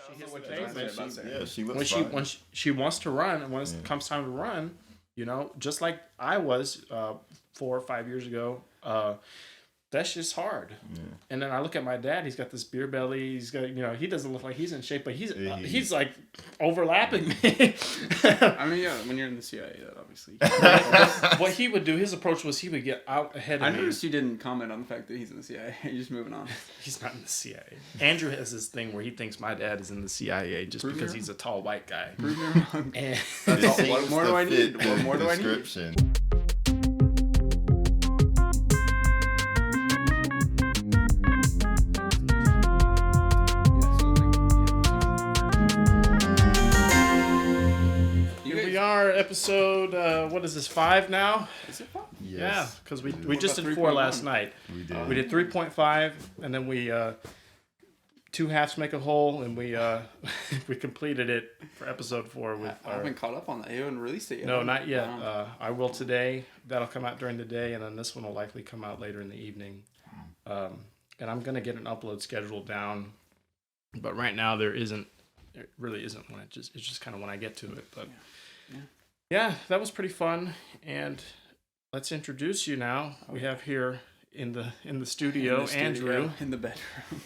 She hits the pavement. She looks fine. When she wants to run, and when it comes time to run, just like I was 4 or 5 years ago, that's just hard. Yeah. And then I look at my dad. He's got this beer belly. He's got, he doesn't look like he's in shape, but he's like overlapping me. I mean, yeah, when you're in the CIA, that obviously. What he would do, his approach was he would get out ahead of me. I noticed you didn't comment on the fact that he's in the CIA. You're just moving on. He's not in the CIA. Andrew has this thing where he thinks my dad is in the CIA just because he's a tall white guy. Prove me wrong. And what more do I need? What more do I need? Episode, what is this, 5 now? Is it 5? Yes. Yeah, because we just did 4 last night. We did 3.5, and then we 2 halves make a whole, and we we completed it for episode 4. I haven't caught up on that. You haven't released it yet. No, not yet. I will today. That'll come out during the day, and then this one will likely come out later in the evening. And I'm gonna get an upload schedule down, but right now there really isn't one. It's just kind of when I get to it, but. Yeah, that was pretty fun, and let's introduce you now. We have here in the studio, Andrew. In the bedroom.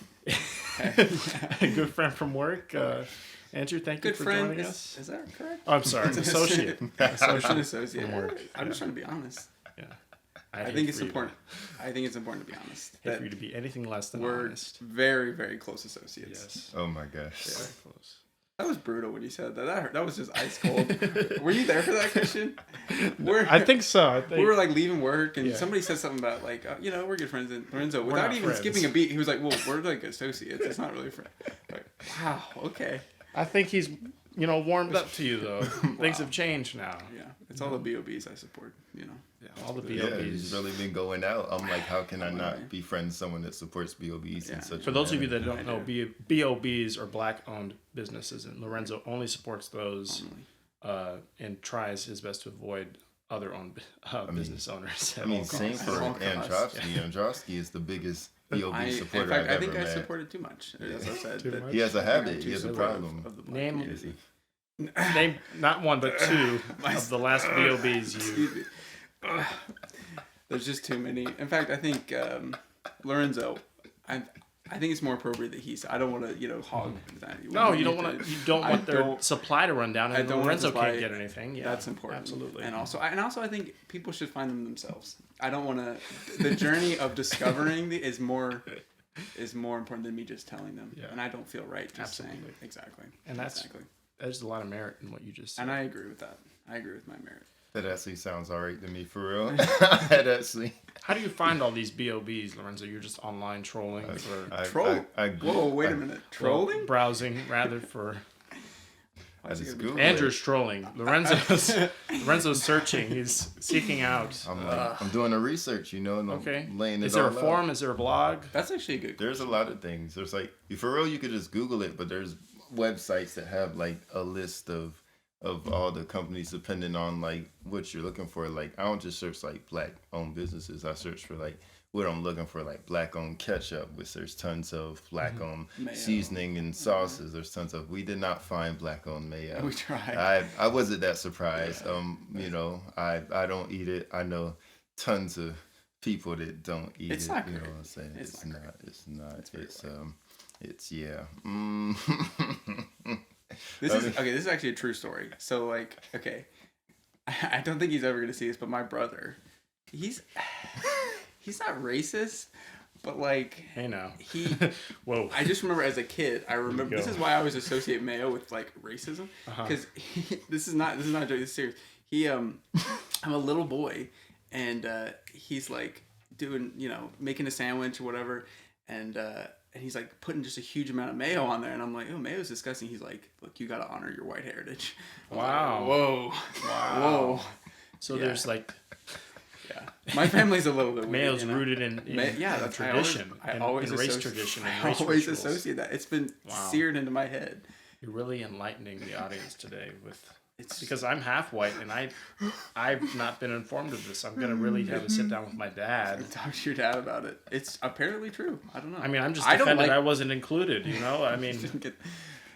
A good friend from work. Andrew, thank you for joining us. Is that correct? Oh, I'm sorry, associate. Associate. From work. I'm just trying to be honest. Yeah. I think it's important. I think it's important to be honest. For you to be anything less than honest. We're very, very close associates. Yes. Oh my gosh. Very close. That was brutal when you said that. That was just ice cold. Were you there for that, Christian? I think so. We were like leaving work, and somebody said something about like, we're good friends. And Lorenzo, without even skipping a beat, he was like, "Well, we're like associates. It's not really friends." Like, wow. Okay. I think he's warmed up to you though. Wow. Things have changed now. Yeah, it's all the BOBs I support. Yeah, all the BOBs. Yeah, he's really been going out. I'm like, how can I not befriend someone that supports BOBs in such a For those of you that don't know, BOBs are black-owned businesses, and Lorenzo only supports those and tries his best to avoid other business owners. Same for Androsky. Androsky is the biggest BOB supporter in fact, I've I think ever I met. supported too much. As I said, he has a habit. He has a problem. Name not one but 2 of the last BOBs you. There's just too many. In fact, I think Lorenzo. I think it's more appropriate that he's. I don't want to, hog that. You don't want to. You don't want their supply to run down, and Lorenzo can't get anything. Yeah, that's important. Absolutely. And also, I think people should find them themselves. I don't want to. The journey of discovering is more important than me just telling them. Yeah. And I don't feel right just saying exactly. And there's a lot of merit in what you just said. And I agree with that. I agree with my merit. That actually sounds all right to me, for real. How do you find all these BOBs, Lorenzo? You're just online trolling? Whoa, wait a minute. Trolling? Browsing, rather, for... Andrew's trolling. Lorenzo's searching. He's seeking out. I'm doing the research, and I'm laying it all out. Is there a forum? Is there a blog? That's actually a good question. There's a lot of things. There's for real, you could just Google it, but there's websites that have like a list of all the companies depending on like what you're looking for. Like I don't just search like black owned businesses. I search for like what I'm looking for, like black owned ketchup, which there's tons of black owned seasoning and sauces. There's tons of. We did not find black owned mayo. We tried. I wasn't that surprised. I don't eat it. I know tons of people that don't eat it. Not you great. know what I'm saying? It's not. It's yeah. This is actually a true story. So I don't think he's ever gonna see this, but my brother, he's not racist, but hey now whoa. I just remember as a kid, this is why I always associate mayo with like racism, because this is not a joke. This is serious. I'm a little boy, and he's like doing making a sandwich or whatever, and he's like putting just a huge amount of mayo on there, and I'm like, oh, mayo's disgusting. He's like, look, you gotta honor your white heritage. Wow. Like, whoa. Wow. So there's my family's a little bit weird. Mayo's rooted in that's tradition. I always in race tradition. I always associate that. It's been seared into my head. You're really enlightening the audience today because I'm half white and I've not been informed of this. I'm gonna really have to sit down with my dad. Talk to your dad about it. It's apparently true. I don't know. I mean, I'm just offended I wasn't included. I mean,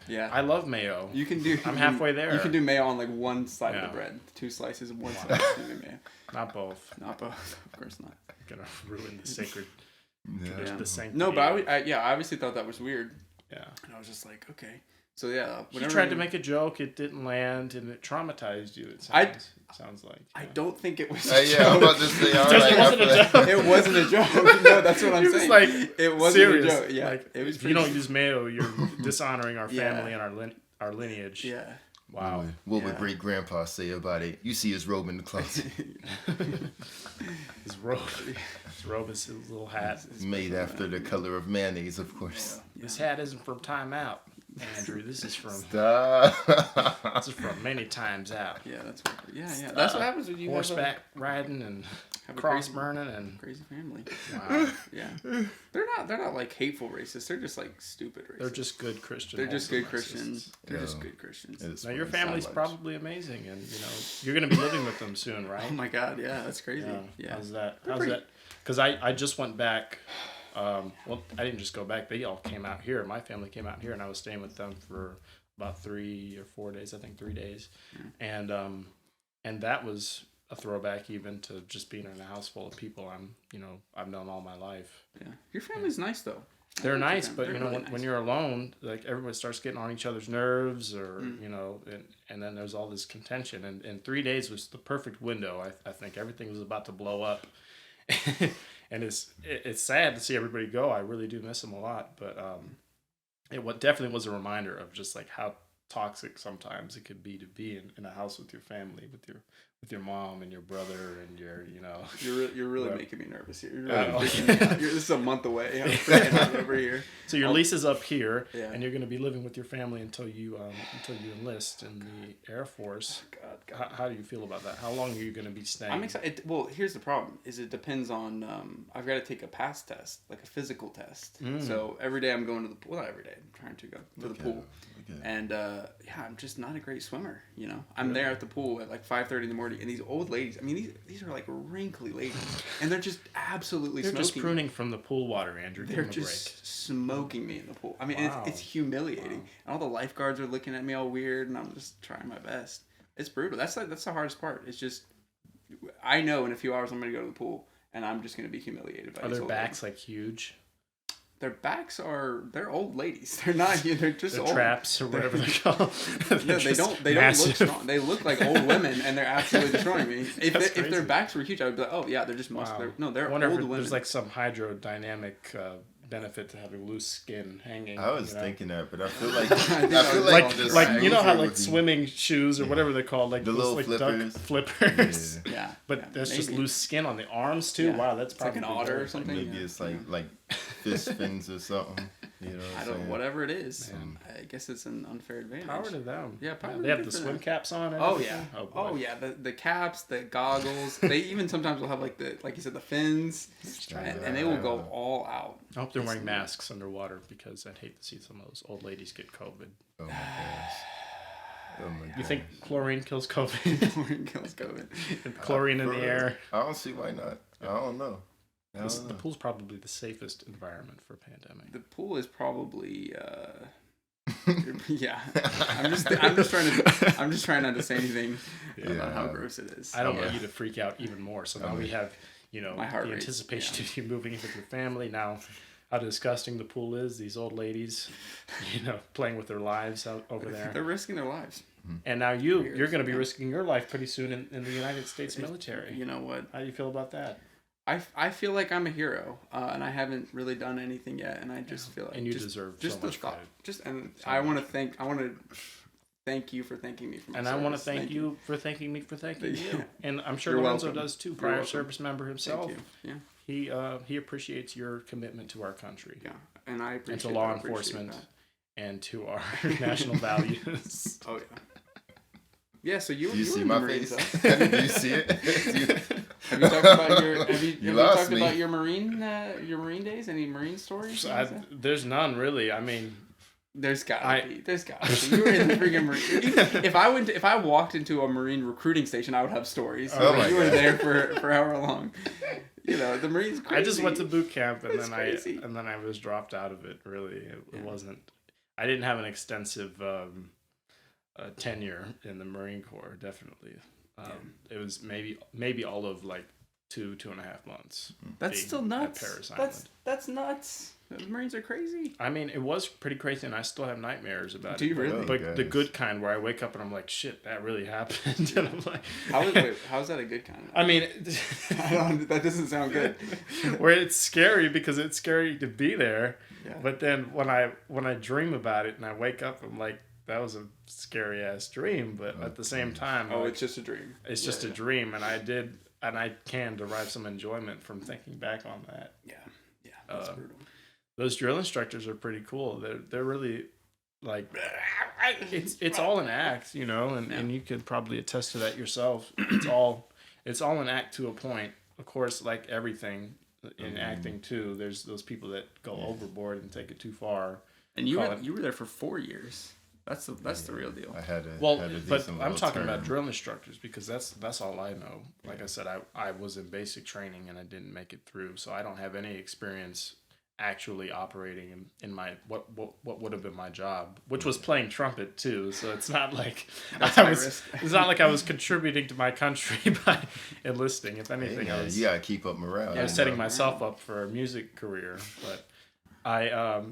Yeah. I love mayo. You can do. I'm halfway there. You can do mayo on like one side of the bread. 2 slices and one side of the mayo. Not both. Not both. Of course not. I'm gonna ruin the sacred. Yeah. The sanctity. No, but I obviously thought that was weird. Yeah. And I was just like, okay. So yeah. You tried to make a joke, it didn't land, and it traumatized you. It sounds like. I don't think it was. Yeah, I'm about to say. It wasn't a joke. It wasn't a joke. No, that's what I'm saying. Like, it wasn't serious. a joke. Yeah, like, it was. If you don't use mayo, you're dishonoring our Yeah. family and our lineage. Yeah. Wow. What would great grandpa say about it? You see his robe in the closet. His robe is his little hat. It's made after the color of mayonnaise, of course. Yeah. This hat isn't from Time Out, Andrew. This is from. Stop. This is from many times out. Yeah, that's what. Yeah. That's what happens when you horseback riding and cross burning and crazy family. Wow. Yeah. They're not like hateful racists. They're just like stupid racists. They're just good Christians. They're just good racists. Christians. They're just good Christians. Now your family's probably amazing, and you're going to be living with them soon, right? Oh my God, yeah, that's crazy. Yeah. How's that? Because I just went back. Well, I didn't just go back. They all came out here. My family came out here, and I was staying with them for about 3 or 4 days. I think 3 days, and that was a throwback even to just being in a house full of people I've known all my life. Yeah, your family's nice though. They're nice, but They're really nice. when you're alone, like everybody starts getting on each other's nerves, or and then there's all this contention. And 3 days was the perfect window. I think everything was about to blow up, and it's sad to see everybody go. I really do miss them a lot, but it definitely was a reminder of just like how toxic sometimes it could be to be in a house with your family, with your mom and your brother and your You're really making me nervous here. You're really freaking me out. This is a month away. I'm freaking out over here. So your lease is up here, and you're going to be living with your family until you enlist in the Air Force. God. How do you feel about that? How long are you going to be staying? I'm excited. Well, here's the problem: is it depends on. I've got to take a pass test, like a physical test. So every day I'm going to the pool. Not every day. I'm trying to go to the pool. And I'm just not a great swimmer. I'm there at the pool at like 5:30 in the morning, and these old ladies. I mean, these are like wrinkly ladies, and they're just absolutely. They're smoking. just pruning from the pool water, Andrew. They're just smoking me in the pool. I mean, it's humiliating. And all the lifeguards are looking at me all weird, and I'm just trying my best. It's brutal. That's the hardest part. It's just, I know in a few hours I'm gonna go to the pool, and I'm just gonna be humiliated by. Are their backs like huge? Their backs they're old ladies. They're not. They're just they're old. Traps or whatever they're called. Yeah, they don't look strong. They look like old women, and they're absolutely destroying me. If their backs were huge, I would be like, oh yeah, they're just muscular. Wow. No, they're old women. There's like some hydrodynamic benefit to having loose skin hanging. I was thinking that, but I feel like how like swimming shoes or whatever they're called, like the little like flippers. Yeah. But there's just loose skin on the arms too. Yeah. Wow, that's probably like an otter or something. Maybe it's like fist fins or something. I don't know, whatever it is. I guess it's an unfair advantage. Power to them. Yeah, power. They have the swim caps on. Oh yeah. Oh yeah. The caps, the goggles. They even sometimes will have like you said, the fins, and they will go all out. I hope they're wearing masks underwater because I'd hate to see some of those old ladies get COVID. Oh my gosh. You think chlorine kills COVID? Chlorine kills COVID. Chlorine in the air. I don't see why not. I don't know. The pool's probably the safest environment for a pandemic. The pool is probably yeah. I'm just trying not to say anything about how gross it is. I don't want you to freak out even more. So now we have the anticipation of you moving in with your family. Now how disgusting the pool is. These old ladies, playing with their lives out over there. They're risking their lives. And now you're going to be risking your life pretty soon in the United States military. You know what? How do you feel about that? I feel like I'm a hero, and I haven't really done anything yet, and I just feel like and you deserve so much credit. I want to thank you for thanking me for my service. I want to thank you for thanking me for thanking you. And I'm sure Lorenzo does too. Prior service member himself. Thank you. Yeah. He appreciates your commitment to our country. Yeah, and I appreciate and to law enforcement and to our national values. Oh yeah. Yeah, so you see my face? Do you see it? Have you talked about your Marine days? Any Marine stories? There's none really. I mean, there's gotta be. You were in the freaking Marine. If I walked into a Marine recruiting station, I would have stories. You were there for however long. The Marine's crazy. I just went to boot camp and then I was dropped out of it. Really, it wasn't. I didn't have an extensive tenure in the Marine Corps. Definitely, it was maybe all of like 2.5 months. That's still nuts. At Paris Island. That's nuts. The Marines are crazy. I mean, it was pretty crazy, and I still have nightmares about it. Do you really? But the good kind, where I wake up and I'm like, shit, that really happened. And I'm like, how's that a good kind? I mean, that doesn't sound good. Where it's scary because it's scary to be there. Yeah. But then when I dream about it and I wake up, I'm like, that was a scary ass dream. But at the same time, it's just a dream. It's just a dream, and I can derive some enjoyment from thinking back on that. Yeah, that's brutal. Those drill instructors are pretty cool. They're really like, it's all an act, you know, and you could probably attest to that yourself. It's all an act to a point. Of course, like everything in acting too, there's those people that go overboard and take it too far. And you were there for 4 years. That's the real deal. I had but I'm talking about drill instructors because that's all I know. Like I said, I was in basic training and I didn't make it through, so I don't have any experience actually operating in my what would have been my job, which was playing trumpet too. So it's not like it's not like I was contributing to my country by enlisting. If anything, you gotta keep up morale. I was setting myself up for a music career. But I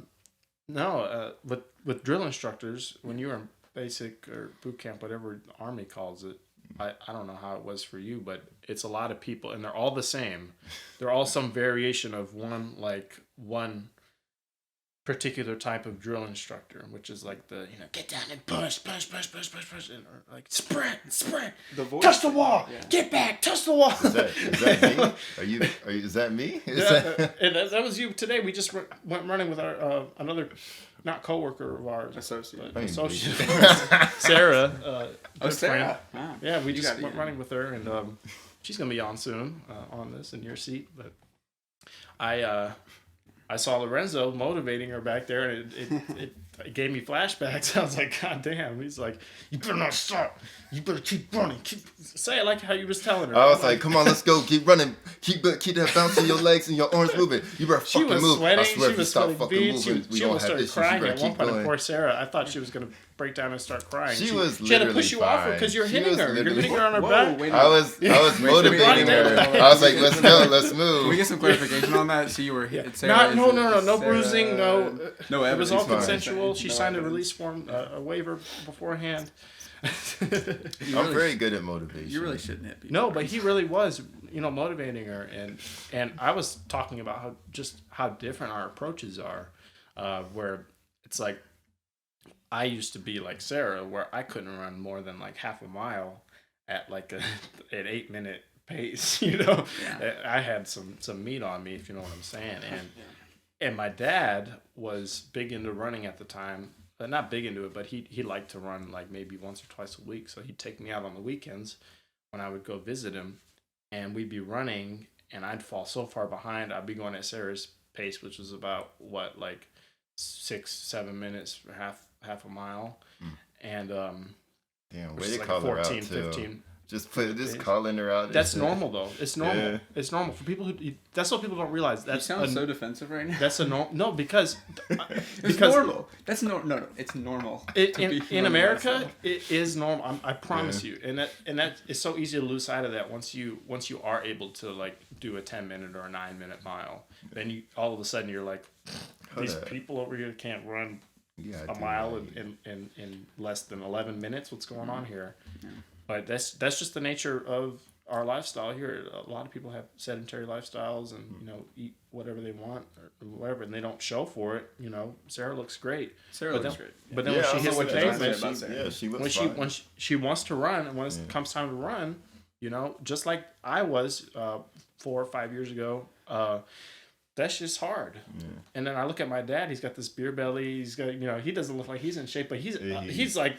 with drill instructors, when you were in basic or boot camp, whatever the Army calls it, I don't know how it was for you, but it's a lot of people, and they're all the same. They're all some variation of one particular type of drill instructor, which is like the, get down and push, and or like sprint, the voice, touch the wall, get back, touch the wall. Is that me? Is that me? And that was you today. We just went running with our another. Not coworker of ours, associate, Sarah. Sarah. Wow. Yeah, we just went running with her, and she's gonna be on soon on this in your seat. But I saw Lorenzo motivating her back there, and it gave me flashbacks. I was like, God damn. He's like, you better not stop. You better keep running. Say it like how you was telling her. I was like, come on, let's go. Keep running. Keep that bounce in your legs and your arms moving. You better fucking move. Sweating. I swear, she if you was stop sweating. fucking moving, we don't have issues. Crying You at one keep point. going. Poor Sarah. I thought she was going to break down and start crying. She had to push you off her because you're hitting her. You're hitting her on her back. I was motivating her. I was like, let's go. Let's move. Can we get some clarification on that? So you were hitting Sarah? No bruising. No. It was all consensual. She signed a release form, a waiver beforehand. I'm very good at motivation. You really shouldn't hit people. No, but he really was, motivating her, and I was talking about how different our approaches are, where it's like I used to be like Sarah, where I couldn't run more than like half a mile at like an 8-minute pace. I had some meat on me, if you know what I'm saying, and my dad was big into running at the time. Not big into it, but he liked to run like maybe once or twice a week. So he'd take me out on the weekends when I would go visit him, and we'd be running, and I'd fall so far behind. I'd be going at Sarah's pace, which was about 6-7 minutes, half a mile, and damn, which way is to like call 14, her out too. 15. Just calling her out. That's normal though. It's normal. Yeah. It's normal for people who. That's what people don't realize. You sound so defensive right now. That's no because it's normal. That's no. It's normal. In America, it is normal. I promise you. And that is so easy to lose sight of that once you are able to like do a 10-minute or a 9-minute mile. Then you all of a sudden you're like, these people over here can't run a mile in less than 11 minutes. What's going on here? Yeah. But that's just the nature of our lifestyle here. A lot of people have sedentary lifestyles and eat whatever they want or whatever, and they don't show for it. Sarah looks great. Looks great. But then when she hits the pavement, she looks fine. When she wants to run, and when it comes time to run, just like I was 4 or 5 years ago. That's just hard. Yeah. And then I look at my dad. He's got this beer belly. He's got, he doesn't look like he's in shape, but he's like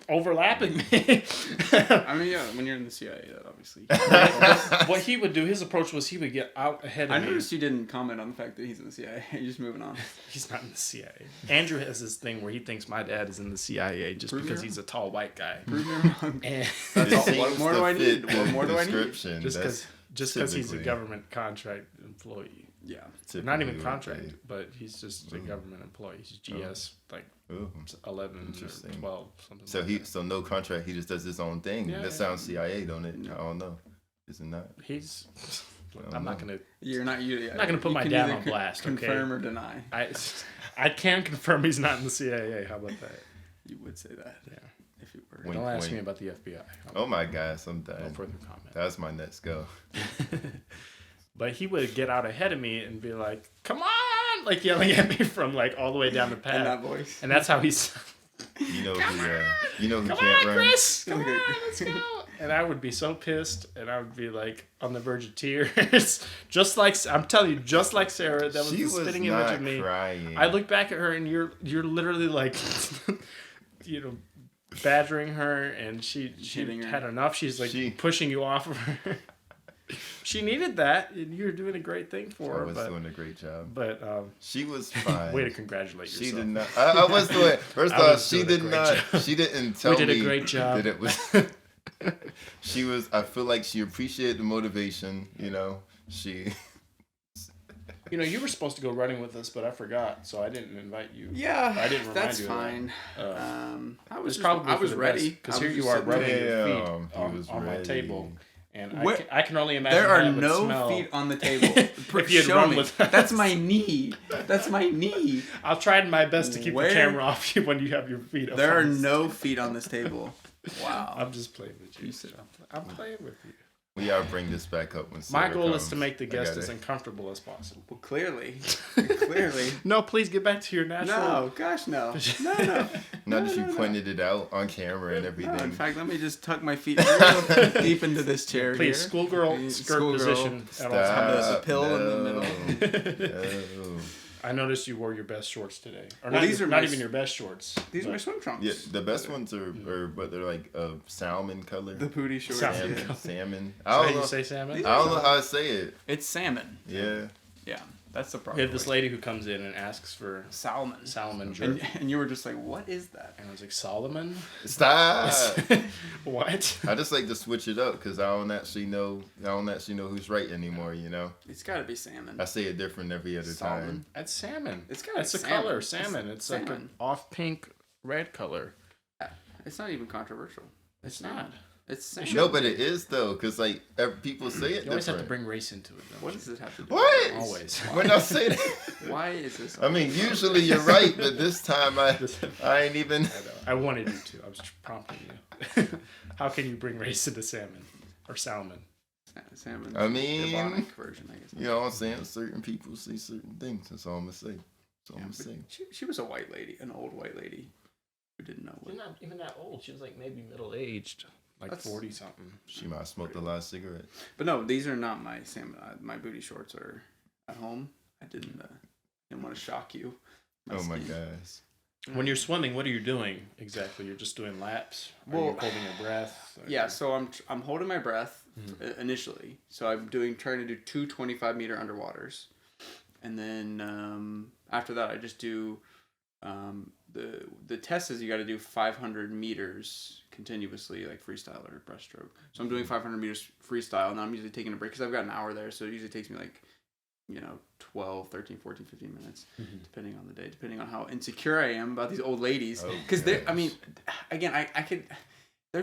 overlapping me. I mean, yeah, when you're in the CIA, that obviously. What he would do, his approach was he would get out ahead of me. I noticed you didn't comment on the fact that he's in the CIA. You're just moving on. He's not in the CIA. Andrew has this thing where he thinks my dad is in the CIA just because he's a tall white guy. Prove me wrong. And what more do I need? What more do I need? Just because he's a government contract employee. Yeah. Not even contract, but he's just a government employee. He's GS, 11 or 12, something so like that. So no contract, he just does his own thing. Yeah, that sounds CIA, don't it? I don't know. Is it not? He's... I'm not going to... You're not... I'm not going to put my dad on blast, okay? Confirm or deny. I can confirm he's not in the CIA. How about that? You would say that. Yeah. If you were. Don't ask me about the FBI. Oh my gosh, I'm done. No further comment. That's my next go. But he would get out ahead of me and be like, "Come on!" like yelling at me from like all the way down the path. In that voice. And that's how he's. You know who Come can't on, run. Chris! Come on, let's go! And I would be so pissed, and I would be like on the verge of tears, just like I'm telling you, just like Sarah. That was the spitting image of me. Crying. I look back at her, and you're literally like, badgering her, and she had enough. She's like pushing you off of her. She needed that, and you're doing a great thing for her. I was doing a great job. But she was fine. Way to congratulate yourself. She did not. I was doing. First off, she did not. She didn't tell me. We did a great job. That it was. She was. I feel like she appreciated the motivation. She. You were supposed to go running with us, but I forgot, so I didn't invite you. Yeah, I didn't remind that's you. fine. I was ready because here you are rubbing your feet on my table. And I can only imagine there are how that would no smell. feet on the table. If you had run with us. That's my knee. That's my knee. I'll try my best to keep the camera off you when you have your feet up. There are no feet on this table. Wow. I'm just playing with you. I'm playing with you. We gotta bring this back up when Sarah my goal comes. is to make the guest as uncomfortable as possible. Well, clearly. No, please get back to your natural. No, gosh, no. No. Not that you pointed it out on camera and everything. No, in fact, let me just tuck my feet real deep into this chair. Please, here. schoolgirl skirt position at all times. There's a pill in the middle. No. I noticed you wore your best shorts today. Or Well, these are not even your best shorts. These are my swim trunks. Yeah, the best ones are but they're like salmon color. The booty shorts. Salmon. How do you say salmon? I don't know how to say it. It's salmon. Yeah. Yeah, that's the problem. We have this lady who comes in and asks for salmon jerky. And you were just like, what is that? And I was like, Solomon? Stop. What? I just like to switch it up because I don't actually know who's right anymore. It's got to be salmon. I say it different every other time. That's salmon. It's a color, salmon. It's like an off pink red color. It's not even controversial. It's not. It's salmon. No, but it is though, because people say it. You always have to bring race into it, though. What does it have to do? What? Always. When I say that. Why is this? I mean, usually you're right, but this time I ain't even. I wanted you to. I was prompting you. How can you bring race into salmon or salmon? Salmon. I mean, the Ebonic version, I guess. You know what I'm saying? Certain people say certain things. That's all I'm gonna say. She was a white lady, an old white lady who didn't know. She's not even that old. She was like maybe middle aged. Like 40 something. She might have smoked a lot of cigarettes. But no, these are not my salmon. My booty shorts are at home. I didn't want to shock you. My gosh. When you're swimming, what are you doing exactly? You're just doing laps? Are you holding your breath? Yeah, so I'm holding my breath initially. So I'm trying to do 2 25-meter underwaters. And then after that, I just do the test is you got to do 500 meters continuously, like freestyle or breaststroke. So I'm doing 500 meters freestyle, and I'm usually taking a break because I've got an hour there. So it usually takes me like 12, 13, 14, 15 minutes, depending on the day, depending on how insecure I am about these old ladies. Because they're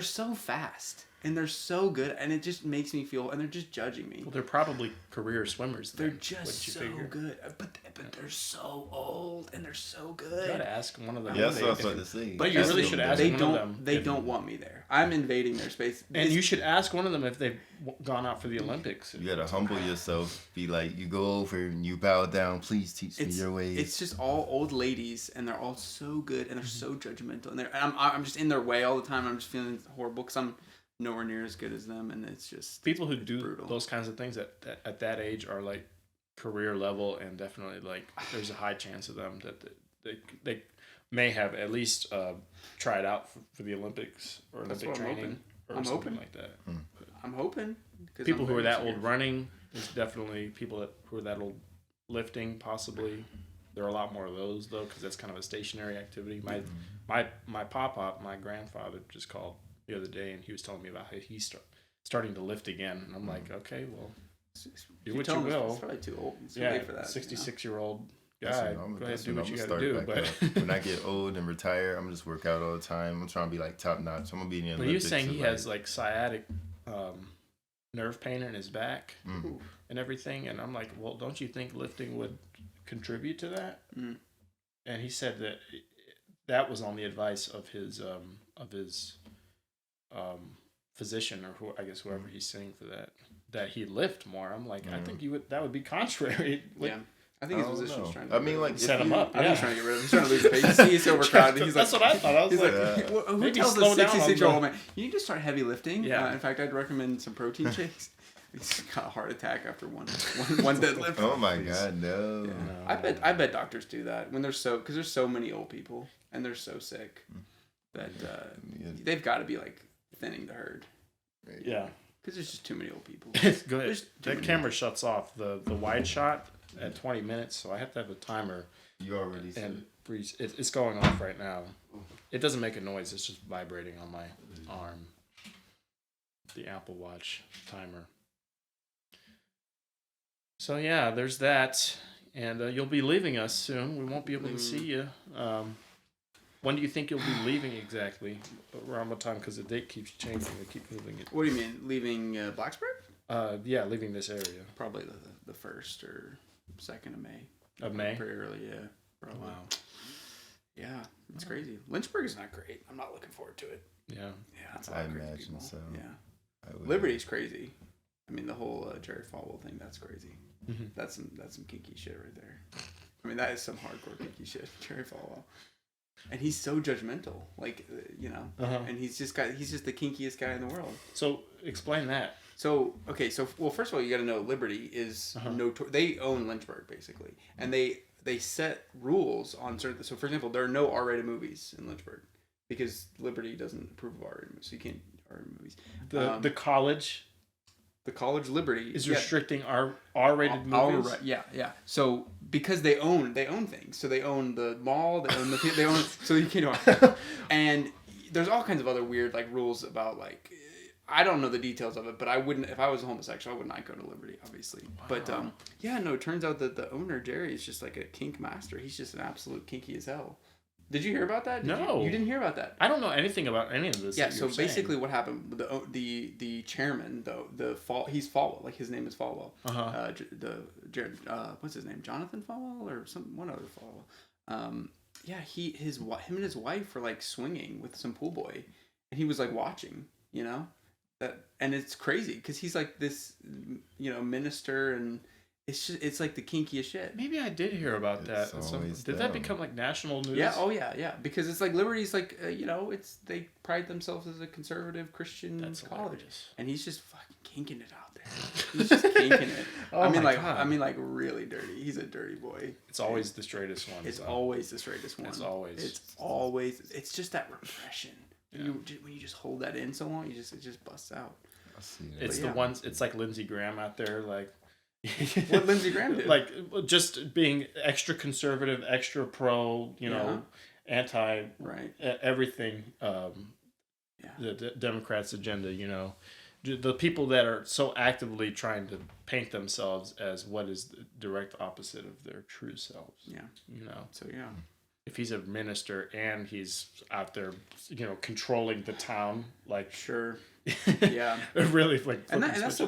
so fast and they're so good, and it just makes me feel, and they're just judging me. Well, they're probably career swimmers. They're just so good, but they're so old and they're so good. You gotta ask one of them. Yeah, that's what I was about to say. But you really should ask one of them. They don't want me there. I'm invading their space. And you should ask one of them if they've gone out for the Olympics. You gotta humble yourself. Be like, you go over and you bow down. Please teach me your ways. It's just all old ladies, and they're all so good, and they're so judgmental, and I'm just in their way all the time. I'm just feeling horrible because I'm nowhere near as good as them, and it's just people who do brutal. Those kinds of things at that age are like career level, and definitely like there's a high chance of them that they may have at least tried out for the Olympics or Olympic training or something like that. I'm hoping. People who are that old running is definitely people who are that old lifting possibly. There are a lot more of those though because that's kind of a stationary activity. My pop-up, my grandfather just called the other day, and he was telling me about how he's starting to lift again, and I'm like, okay, well, do what you will. It's probably too old. It's too late for that. 66-year-old guy. Go ahead, do what you got to do. But when I get old and retire, I'm just work out all the time. I'm trying to be like top notch. I'm gonna be in the Olympics. But you're saying he has like sciatic nerve pain in his back and everything, and I'm like, well, don't you think lifting would contribute to that? And he said that was on the advice of his physician, or whoever he's seeing for that he lift more. I'm like, I think that would be contrary. I think his physician's trying to. I mean, like set him up. I think he's trying to get rid of him. He's trying to lose weight. You see, he's overcrowded. He's That's what I thought. I was like, who tells a 66-year-old man you need to start heavy lifting? Yeah. In fact, I'd recommend some protein shakes. He's got a heart attack after one deadlift. Oh my God, no. Yeah. I bet doctors do that when because there's so many old people and they're so sick that they've got to be like thinning the herd. Right? Yeah. Because there's just too many old people. Go ahead. That camera shuts off the wide shot at 20 minutes, so I have to have a timer. You already said. And it's going off right now. It doesn't make a noise. It's just vibrating on my arm. The Apple Watch timer. So yeah, there's that, and you'll be leaving us soon. We won't be able to see you. When do you think you'll be leaving exactly? Around what time? Because the date keeps changing. They keep moving it. What do you mean, leaving Blacksburg? Yeah, leaving this area. Probably the 1st or 2nd of May. Of May? Pretty early, yeah. Probably. Wow. Yeah, it's crazy. Lynchburg is not great. I'm not looking forward to it. Yeah. Yeah, it's a lot I of crazy imagine people. so. Yeah. Liberty's crazy. I mean, the whole Jerry Falwell thing, that's crazy. Mm-hmm. That's some kinky shit right there. I mean, that is some hardcore kinky shit, Jerry Falwell. And he's so judgmental, like, and he's just the kinkiest guy in the world. So explain that. So first of all, you got to know Liberty is they own Lynchburg basically, and they set rules on certain. So for example, there are no R-rated movies in Lynchburg because Liberty doesn't approve of R-rated movies, so you can't R-rated movies. The college. The college Liberty is restricting R-rated movies. Yeah. So because they own things, so they own the mall, they own so you can't do. And there's all kinds of other weird like rules about like I don't know the details of it, but I wouldn't if I was a homosexual, I would not go to Liberty, obviously. Wow. But it turns out that the owner Jerry is just like a kink master. He's just an absolute kinky as hell. Did you hear about that? No. You didn't hear about that? I don't know anything about any of this. Yeah, so basically what happened, the chairman, he's Falwell, like his name is Falwell. What's his name? Jonathan Falwell or one other Falwell. Him and his wife were like swinging with some pool boy, and he was like watching, and it's crazy because he's like this, minister, and it's like the kinkiest shit. Maybe I did hear about that. Did that become like national news? Yeah. Oh yeah. Because it's like Liberty's like they pride themselves as a conservative Christian college, hilarious. And he's just fucking kinking it out there. He's just kinking it. I mean, like really dirty. He's a dirty boy. It's always the straightest one. It's always the straightest one. It's always. It's just that repression. Yeah. When you just hold that in so long, it just busts out. I see that. It's the ones. It's like Lindsey Graham out there, like. What Lindsey Graham did? Like just being extra conservative, extra pro, anti everything. The Democrats' agenda, the people that are so actively trying to paint themselves as what is the direct opposite of their true selves. Yeah. So yeah. If he's a minister and he's out there, controlling the town, like sure. Yeah, really like. And that's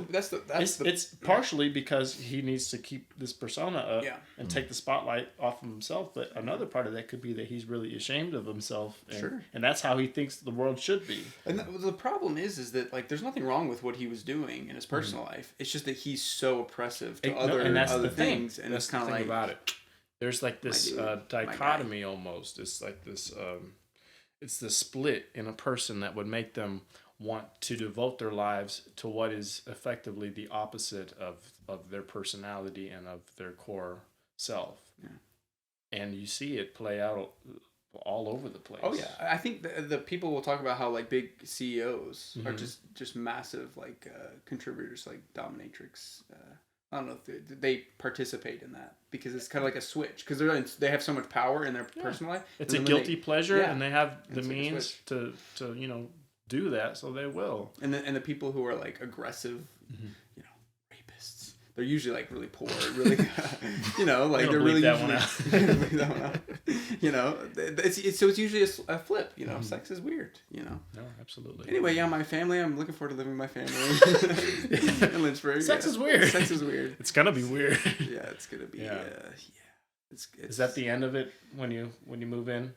it's partially because he needs to keep this persona up and take the spotlight off of himself. But another part of that could be that he's really ashamed of himself, and that's how he thinks the world should be. And the problem is that like there's nothing wrong with what he was doing in his personal life. It's just that he's so oppressive to other things, and that's it's kind of like about it. There's like this dichotomy almost. It's like this. It's the split in a person that would make them want to devote their lives to what is effectively the opposite of their personality and of their core self. Yeah. And you see it play out all over the place. Oh yeah, I think the people will talk about how like big CEOs are just massive like contributors, like dominatrix. I don't know if they participate in that because it's kind of like a switch because they have so much power in their personal life. It's a guilty pleasure, and they have the means to do that, so they will. And the people who are like aggressive, rapists, they're usually like really poor, really, you know, like they're really that usually, one out. you know, so it's usually a flip, you know, sex is weird, you know. No, absolutely. Anyway, yeah, my family, I'm looking forward to living with my family in Lynchburg. Sex is weird. Sex is weird. It's gonna be weird. Yeah, it's gonna be, It's is that the end of it when you move in?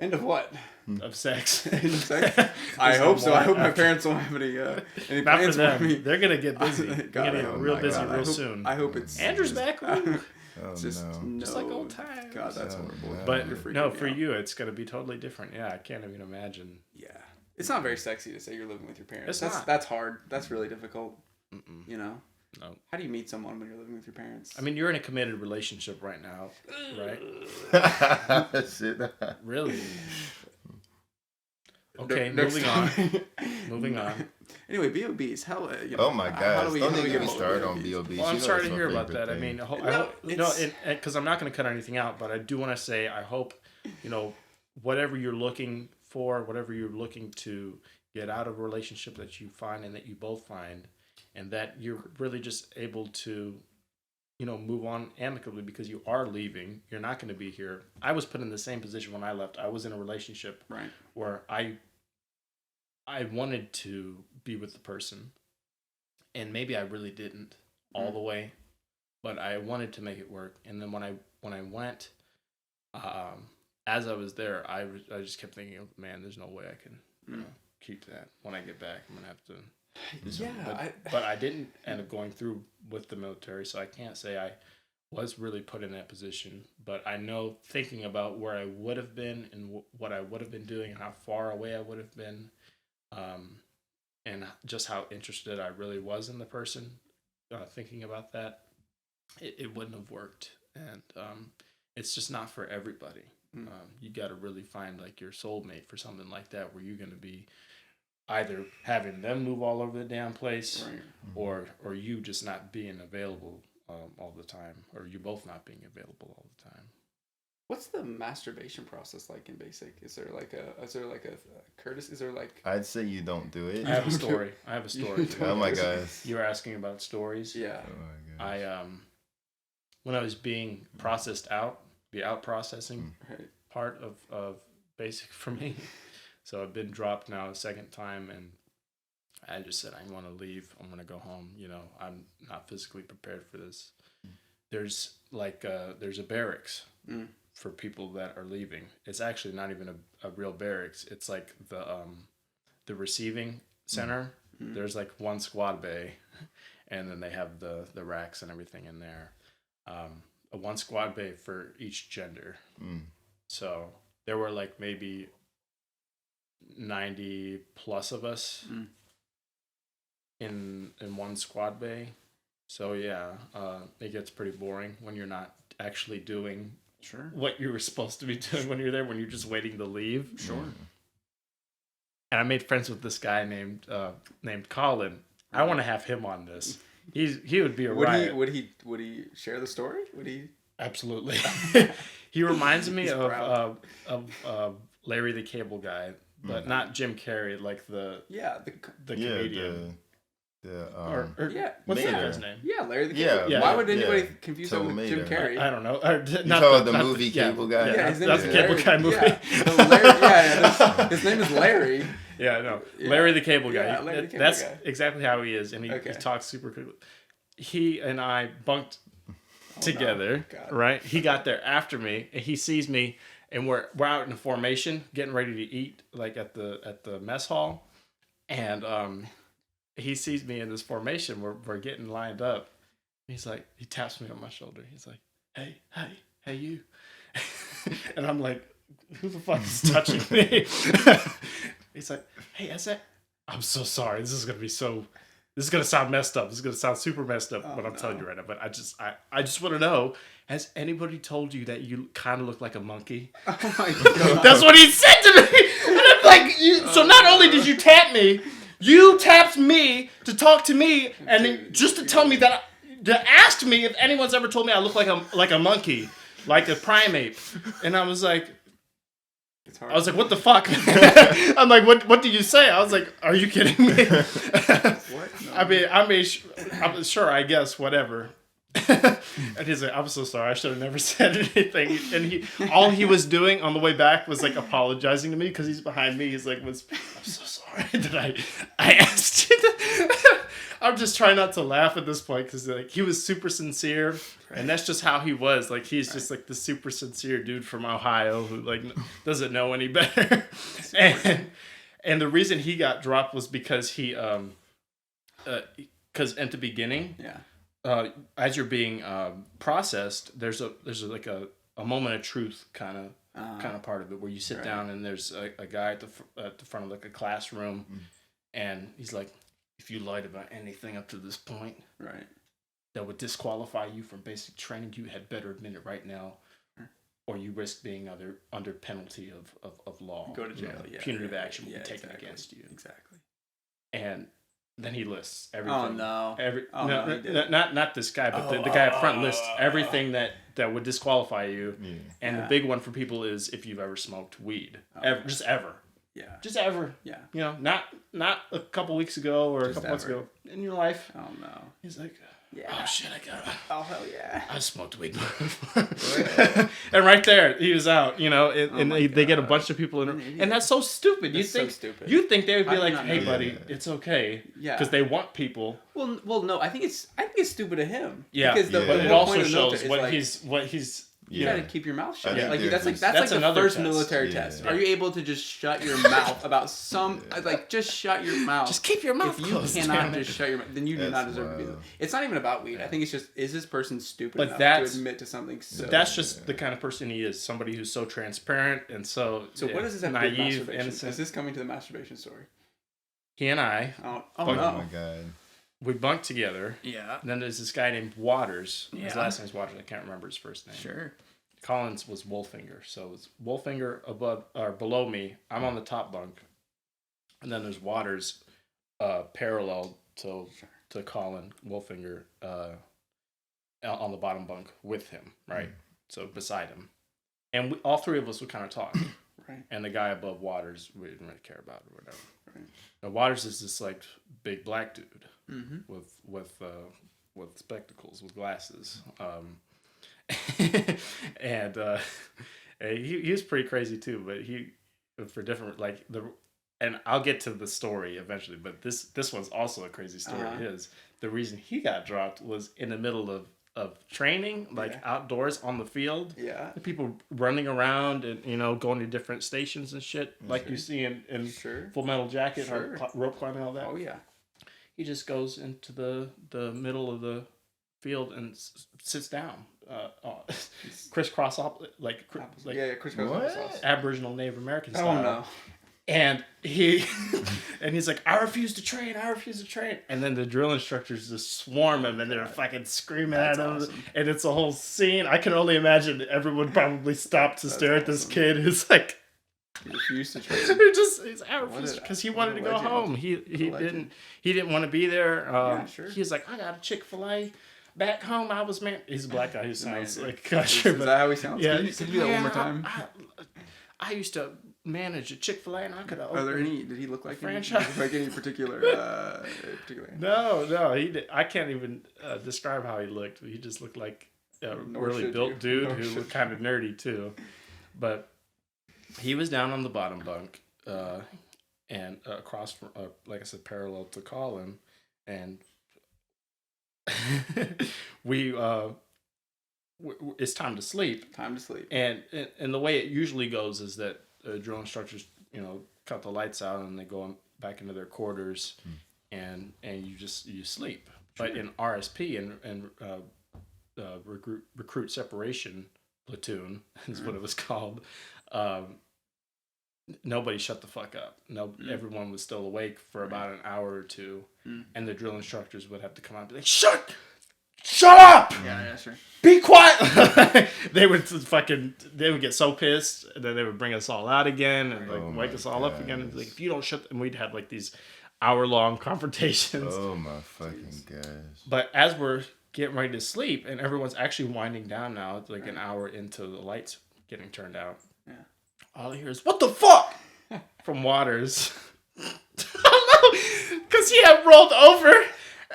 End of what? Of sex. End of sex? I hope so. I hope my parents don't have any Not plans for them. for me. They're gonna get busy. They're gonna get real busy real I hope, soon. I hope it's Andrew's back. Woo. Just like old times. God, that's horrible. no. But no, for you, it's gonna be totally different. Yeah, I can't even imagine. Yeah, it's not very sexy to say you're living with your parents. It's not. That's hard. That's really difficult. You know. No. How do you meet someone when you're living with your parents? I mean, you're in a committed relationship right now, right? Shit. Really? Okay, Next moving time. on. Moving on. Anyway, B.O.B.'s. How? You know, Oh my how gosh! do Don't we even get start on B.O.B.s? B.O.B. Well, I'm You know sorry that's to my hear about favorite that. I thing. mean, because I'm not going to cut anything out, but I do want to say I hope, you know, whatever you're looking for, whatever you're looking to get out of a relationship that you find and that you both find, and that you're really just able to, you know, move on amicably because you are leaving. You're not going to be here. I was put in the same position when I left. I was in a relationship where I wanted to be with the person, and maybe I really didn't all the way, but I wanted to make it work. And then when I went, as I was there, I just kept thinking, man, there's no way I can you know, keep that. When I get back, I'm gonna have to. But I didn't end up going through with the military, so I can't say I was really put in that position. But I know, thinking about where I would have been and what I would have been doing and how far away I would have been, and just how interested I really was in the person, thinking about that, it wouldn't have worked. And it's just not for everybody. You got to really find like your soulmate for something like that, where you're going to be either having them move all over the damn place, or you just not being available all the time, or you both not being available all the time. What's the masturbation process like in basic? Is there like a Curtis? Is there like? I'd say you don't do it. I have a story. Oh my gosh. You were asking about stories. Yeah. Oh my gosh. I when I was being processed out, the out processing part of basic for me. So I've been dropped now a second time, and I just said, I want to leave. I'm going to go home. You know, I'm not physically prepared for this. There's like there's a barracks for people that are leaving. It's actually not even a real barracks. It's like the receiving center. There's like one squad bay, and then they have the racks and everything in there. A one squad bay for each gender. So there were like maybe 90 plus of us in one squad bay. So yeah, it gets pretty boring when you're not actually doing what you were supposed to be doing when you're there, when you're just waiting to leave. And I made friends with this guy named Colin. I want to have him on this. He would be a riot. Would he share the story? Would he? Absolutely. He reminds me of Larry the Cable Guy, but not Jim Carrey, like the comedian. What's that guy's name? Yeah, Larry the Cable. Why would anybody confuse him with Jim Carrey? I don't know. Not the movie Cable Guy. Yeah, his name that's is the Cable Larry. Guy movie. His name is Larry. Yeah, no, Larry the Cable Guy. Yeah, Larry the Cable That's Guy. exactly how he is, and he talks super quickly. He and I bunked together, right? He got there after me, and he sees me, and we're out in a formation, getting ready to eat, like at the mess hall, and he sees me in this formation. We're getting lined up. He's like, he taps me on my shoulder. He's like, hey, you, and I'm like, who the fuck is touching me? He's like, hey, I'm so sorry. This is gonna sound messed up. This is gonna sound super messed up, but I'm telling you right now. But I just want to know, has anybody told you that you kind of look like a monkey? Oh my god. That's what he said to me. And I'm like, so not only did you tap me, you tapped me to talk to me, and then just to tell me that, to ask me if anyone's ever told me I look like a monkey, like a primate. And I was like, It's hard. I was like, what the fuck? I'm like, what did you say? I was like, are you kidding me? What? No. I'm sure, I guess, whatever. And he's like, I'm so sorry, I should have never said anything. And all he was doing on the way back was like apologizing to me because he's behind me. He's like, I'm so sorry that I asked you to. I'm just trying not to laugh at this point because like he was super sincere, and that's just how he was. Like he's just like the super sincere dude from Ohio who like doesn't know any better. And the reason he got dropped was because because at the beginning, as you're being processed, there's like a moment of truth kind of part of it where you sit down and there's a guy at the front of like a classroom, and he's like, if you lied about anything up to this point, that would disqualify you from basic training, you had better admit it right now, or you risk being under penalty of law. Go to jail. Punitive action will be taken against you. Exactly. And then he lists everything. Oh no! Not this guy, but the guy up front lists everything that would disqualify you. Yeah. And the big one for people is if you've ever smoked weed, just ever. Yeah. Just ever. Yeah. You know, not a couple weeks ago or a couple months ago in your life. Oh no. He's like, oh shit, I got it. Oh hell yeah. I smoked weed before. And right there, he was out, you know, and they get a bunch of people in, and that's so stupid. You think they would be like, hey buddy, it's okay. Yeah. Because they want people. Well, no, I think it's stupid of him. Yeah. Because but it also shows what he's. You gotta keep your mouth shut. Like that's like the first test. Military test. Are you able to just shut your mouth about just shut your mouth? Just keep your mouth closed. If you cannot just shut your mouth, then you do not deserve to be there. It's not even about weed. I think it's just, is this person stupid enough to admit to something so... That's just the kind of person he is. Somebody who's so transparent and so what does this have naive, to do with innocent? Is this coming to the masturbation story? He and I... Oh my God. We bunked together. Yeah. And then there's this guy named Waters. His last name's Waters. I can't remember his first name. Sure. Collins was Wolfinger. So it's Wolfinger above or below me. I'm on the top bunk. And then there's Waters parallel to Colin Wolfinger on the bottom bunk with him, right? So beside him. And all three of us would kind of talk. Right. And the guy above Waters, we didn't really care about or whatever. Right. Now Waters is this like big black dude with spectacles, with glasses, and he was pretty crazy too. But he for different and I'll get to the story eventually. But this one's also a crazy story. The reason he got dropped was in the middle of training, outdoors on the field. Yeah. The people running around and, going to different stations and shit, like you see in Full Metal Jacket, or rope climbing, all that. Oh, yeah. He just goes into the middle of the field and sits down. Crisscross, crisscross. Aboriginal Native American style. Oh, no. And he's like, I refuse to train. And then the drill instructors just swarm him and they're fucking screaming at him. Awesome. And it's a whole scene. I can only imagine everyone probably stopped to stare at this kid who's like, he refused to train. He's because he wanted to go home. He didn't want to be there. He was like, I got a Chick-fil-A. Back home, I was man. He's a black guy who sounds like country. Is that how he sounds? Yeah. Can you do that one more time? I used to manage a Chick-fil-A, and I could have. Are there any? Did he look like franchise? Any particular? No. He did. I can't even describe how he looked. He just looked like a really built dude who was kind of nerdy too. But he was down on the bottom bunk, and across from, like I said, parallel to Colin, and it's time to sleep. And the way it usually goes is that drill instructors, cut the lights out and they go back into their quarters, and you sleep. Sure. But in RSP and recruit separation platoon is what it was called. Nobody shut the fuck up. Everyone was still awake for about an hour or two, and the drill instructors would have to come out and be like, Shut up! Yeah, sure. Be quiet! They would get so pissed, and then they would bring us all out again and wake us all up again. And be like, if you don't shut, and we'd have like these hour-long confrontations. Oh my fucking gosh! But as we're getting ready to sleep, and everyone's actually winding down now, it's like an hour into the lights getting turned out. Yeah. all I hear is, "What the fuck?" from Waters. Because he had rolled over,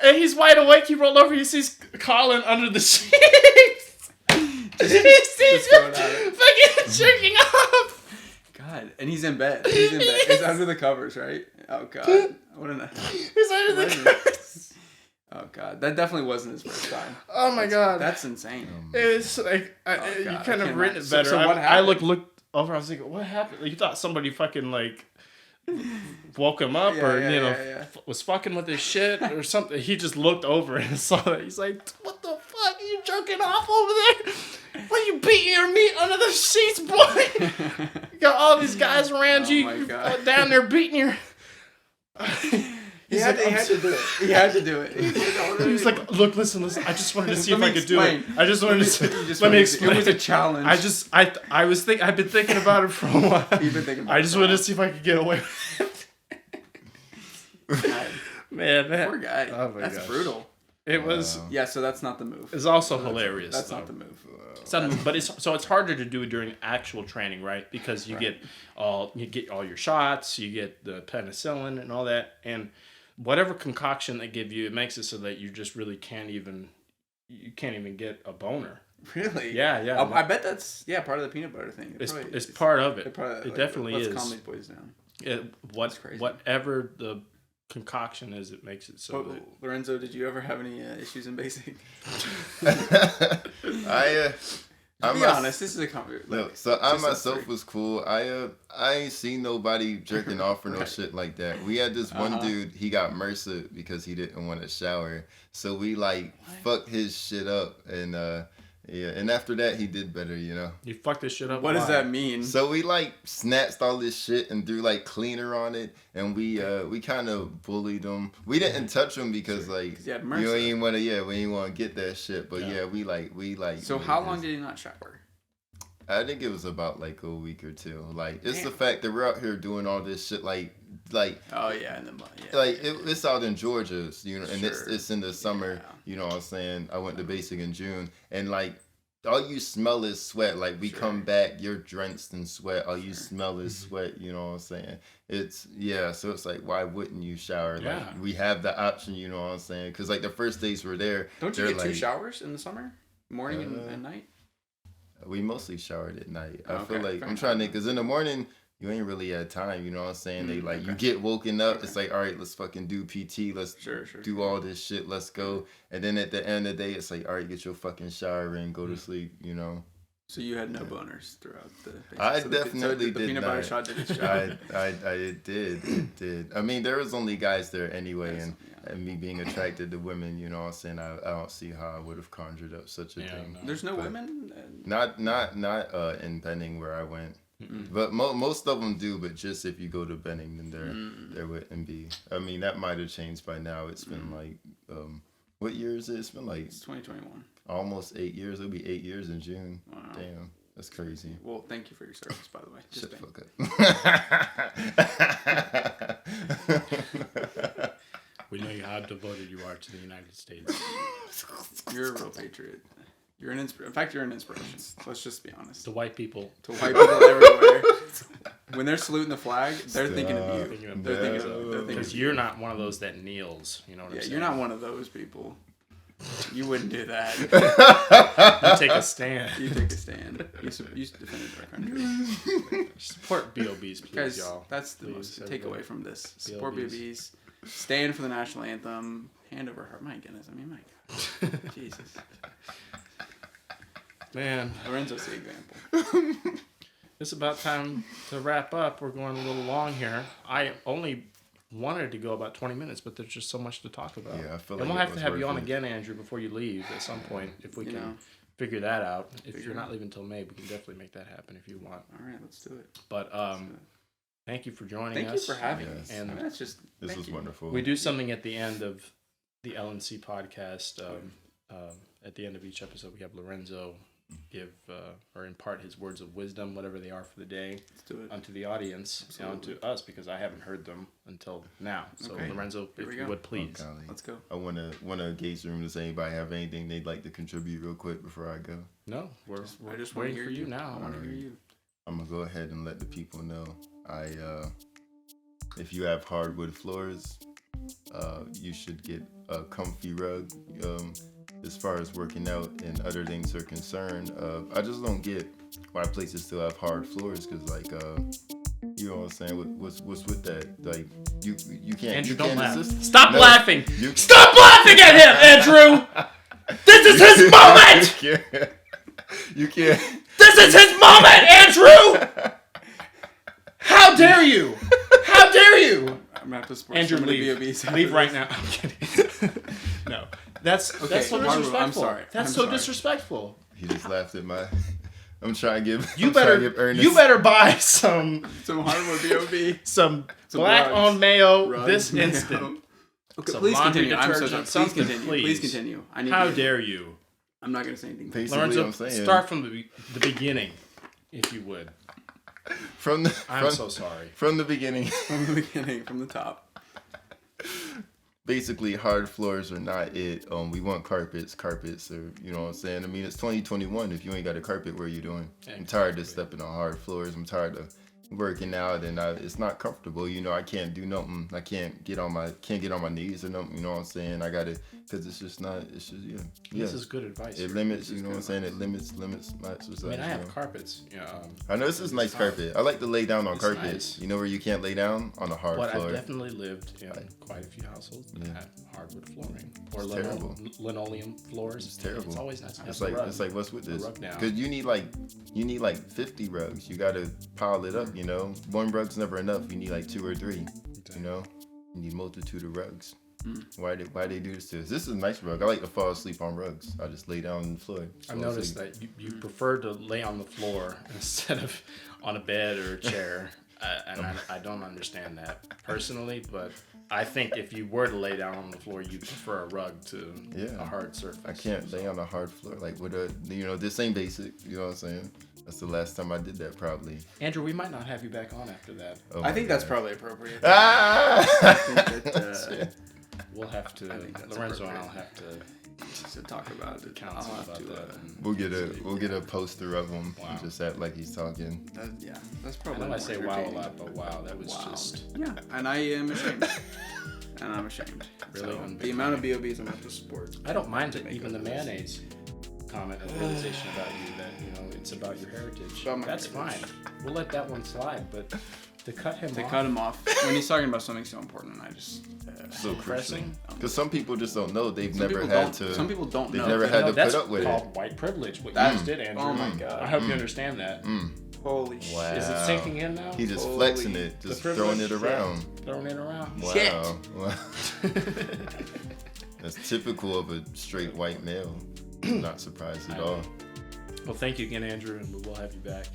and he's wide awake. He rolled over. He sees Colin under the sheets. He sees him fucking jerking off. God, and he's in bed. He's under the covers, right? Oh God, what a night. He's under the covers. Oh God, that definitely wasn't his first time. Oh my God, that's insane. It's like you kind of written it better. So what happened? I looked over. I was thinking, what happened? Like, you thought somebody fucking like woke him up was fucking with his shit or something. He just looked over and saw that. He's like, "What the fuck? Are you jerking off over there? What, you beating your meat under the sheets, boy? You got all these guys around you down there beating your." He had to do it. He had to do it. He was like, "Look, listen. I just wanted to see if I could do it. I just wanted to let me explain. It was a challenge. I've been thinking about it for a while. You've been thinking about I just wanted to see if I could get away with it." Man, that poor guy. Oh my that's gosh. brutal. It was. Yeah, so that's not the move. It's also hilarious. That's not the move. But it's harder to do during actual training, right? Because you get all your shots, you get the penicillin and all that, and whatever concoction they give you, it makes it so that you just really can't even get a boner. Really? Yeah. I bet that's part of the peanut butter thing. It's part of it. It definitely is. Let's calm these boys down. Whatever the concoction is, it makes it so. That... Lorenzo, did you ever have any issues in basic? I'm be honest. This is a conversation. So I myself was cool. I ain't seen nobody jerking off or no shit like that. We had this one dude. He got MRSA because he didn't want to shower. So we fucked his shit up, and and after that he did better. You know. You fucked this shit up. What does that mean? So we snatched all this shit and threw cleaner on it, and we kind of bullied him. We didn't touch him because you ain't want to we ain't want to get that shit. But we So how long did he not shower? I think it was about a week or two. It's the fact that we're out here doing all this shit oh yeah, in the mud. It's out in Georgia, and it's in the summer. You know what I'm saying? I went to basic in June, and all you smell is sweat. We come back, you're drenched in sweat. All you smell is sweat. You know what I'm saying? So it's why wouldn't you shower? We have the option. You know what I'm saying? Because the first days we're there. Don't you get 2 showers in the summer, morning and night? We mostly showered at night. I feel I'm trying to, because in the morning, you ain't really had time, you know what I'm saying? They you get woken up, it's all right, let's fucking do PT, let's do all this shit, let's go. And then at the end of the day, it's all right, get your fucking shower in, go to sleep, you know. So you had no boners throughout the... I definitely the did peanut not. butter shot did its job. It did. I mean, there was only guys there anyway, and me being attracted to women, you know what I'm saying? I don't see how I would have conjured up such a thing. No. There's no women? Not in Benning where I went. Mm-hmm. But most of them do, but just if you go to Benning, then there wouldn't be. I mean, that might have changed by now. It's been what year is it? It's been It's 2021. Almost 8 years. It'll be 8 years in June. Wow. Damn. That's crazy. Well, thank you for your service, by the way. Shut the fuck up. We know how devoted you are to the United States. You're a real patriot. You're an In fact, you're an inspiration. Let's just be honest. To white people. To white people everywhere. When they're saluting the flag, they're thinking of you. They're thinking of you. Because you're not one of those that kneels. You know what I'm saying? You're not one of those people. You wouldn't do that. You take a stand. You take a stand. You defended our country. Support BOBs, please, y'all. That's the most takeaway from this. Support BOBs. Stand for the national anthem. Hand over heart. My goodness. I mean, my God. Jesus. Man. Lorenzo's the example. It's about time to wrap up. We're going a little long here. I only wanted to go about 20 minutes, but there's just so much to talk about. Yeah, I feel and we'll have to have you on again, Andrew, before you leave at some point, if we can figure that out. If you're not leaving until May, we can definitely make that happen if you want. All right, let's do it. But thank you for joining us. Thank you for having us. And this was wonderful. We do something at the end of the L&C podcast. At the end of each episode, we have Lorenzo give or impart his words of wisdom, whatever they are for the day, onto the audience and onto us, because I haven't heard them until now. So Lorenzo, if you would please. Let's go. I want to engage the room. Does anybody have anything they'd like to contribute real quick before I go? No, we're just waiting for you now. I want to hear you. I'm gonna go ahead and let the people know. If you have hardwood floors, you should get a comfy rug. As far as working out and other things are concerned, I just don't get why places still have hard floors, because like you know what I'm saying, what's with that? Like you can't. Andrew, you don't can't laugh. assist. Stop laughing. Stop laughing at him, Andrew. This is his moment. You can't. This is his moment, Andrew. How dare you? How dare you? I'm gonna have to support Andrew, leave. Leave right now. I'm kidding. No, that's so disrespectful. I'm sorry. That's so disrespectful. He just laughed at my. I'm trying to give. You better buy some hardwood B.O.B. some black rugs. on mayo Rugs, this mayo. instant. Okay, Some please laundry continue. I'm so sorry. detergent, Please something, continue. Please continue. I need. How to dare you? I'm not gonna say anything. Basically, Lorenzo, I'm saying, start from the beginning, if you would. I'm so sorry. From the beginning. From the beginning, from the top. Basically, hard floors are not it. We want carpets, or you know what I'm saying. I mean, it's 2021. If you ain't got a carpet, what are you doing? I'm tired of stepping on hard floors. I'm tired of working out, and it's not comfortable. You know, I can't do nothing. I can't get on my knees or nothing. You know what I'm saying? I gotta, because it's just not. It's just yeah. This is good advice. It limits. You know what I'm saying? It limits my exercise. I mean, I have carpets. Yeah. I know this is nice carpet. I like to lay down on carpet. Nice. You know where you can't lay down? On a hard floor. I've definitely lived in quite a few households that have hardwood flooring or linoleum floors. It's terrible. It's always nice. It's like what's with this? Rug down. Because you need like 50 rugs. You gotta pile it up. You know, one rug's never enough. You need like 2 or 3. You know, you need multitude of rugs. Why they do this to us? This is a nice rug. I like to fall asleep on rugs. I just lay down on the floor. I've noticed that you prefer to lay on the floor instead of on a bed or a chair. And I don't understand that personally, but I think if you were to lay down on the floor, you'd prefer a rug to a hard surface. I can't lay on a hard floor. Like this ain't basic. You know what I'm saying? That's the last time I did that, probably. Andrew, we might not have you back on after that. Oh I think that's probably appropriate. Ah! I think that we'll have to. Lorenzo and I'll have to talk about it. Counsel about that. We'll get a poster of him. Wow. And just act like he's talking. That's probably. I know I say wow a lot, but wow, that was just. Yeah, and I am ashamed. And I'm ashamed. Really, so the amount of B.O.B.s I'm going to support. I don't mind it. Even the mayonnaise comment and realization about you that it's about your heritage. That's fine. We'll let that one slide, but to cut him off when he's talking about something so important, I just so pressing. Because some people just don't know. Some people don't know. They've know. never had to put up with it. That's called white privilege. What you just did, Andrew. Oh my God. I hope you understand that. Holy shit. Wow. Is it sinking in now? He just flexing it, just throwing it around. Throwing it around. Wow. Shit. Wow. That's typical of a straight white male. Not surprised at all. Well, thank you again, Andrew, and we'll have you back.